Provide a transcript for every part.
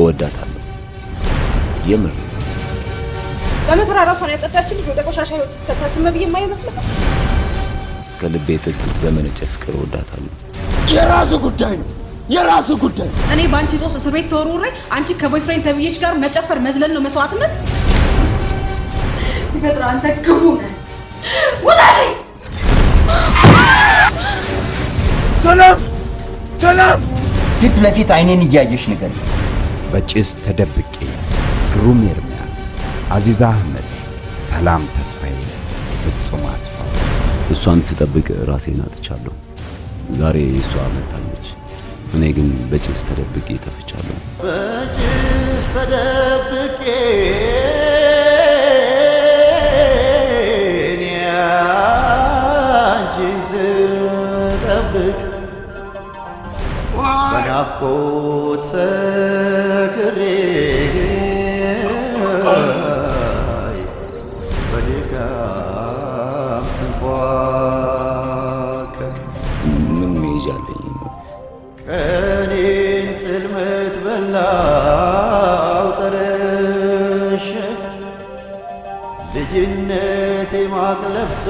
እወዳታለሁ የምር በመከራ ራሷን ያጸዳችን ልጅ ወደ ቆሻሻ ህይወት ስትከታት ዝም ብዬ የማይመስልህ ከልቤ ጥግ በመነጨ ፍቅር እወዳታለሁ። የራሱ ጉዳይ እኔ ባንቺ ጦስ እስር ቤት ተወርውሬ አንቺ ከቦይፍሬንድ ተብዬሽ ጋር መጨፈር መዝለል ነው መስዋዕትነት ሲፈጥር አንተ ክፉ ነህ ወላሂ ሰላም ፊት ለፊት አይኔን እያየሽ ነገር በጭስ ተደብቄ ግሩም ኤርሚያስ አዚዛ አህመድ ሰላም ተስፋዬ ፍጹም አስፋው እሷን ስጠብቅ ራሴን አጥቻለሁ ዛሬ እሷ መጣለች እኔ ግን በጭስ ተደብቄ ተፈቻለሁ በጭስ ተደብቄ እኔ አንቺን ስጠብቅ በናፍቆት ሰክሬ በድካም ስንፏቀቅ ምን መይዣለኝ ቀኔን ጽልመት በላው ጠረሸ ልጅነቴ ማቅ ለብሶ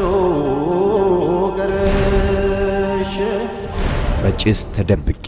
ቀረሸ በጭስ ተደብቄ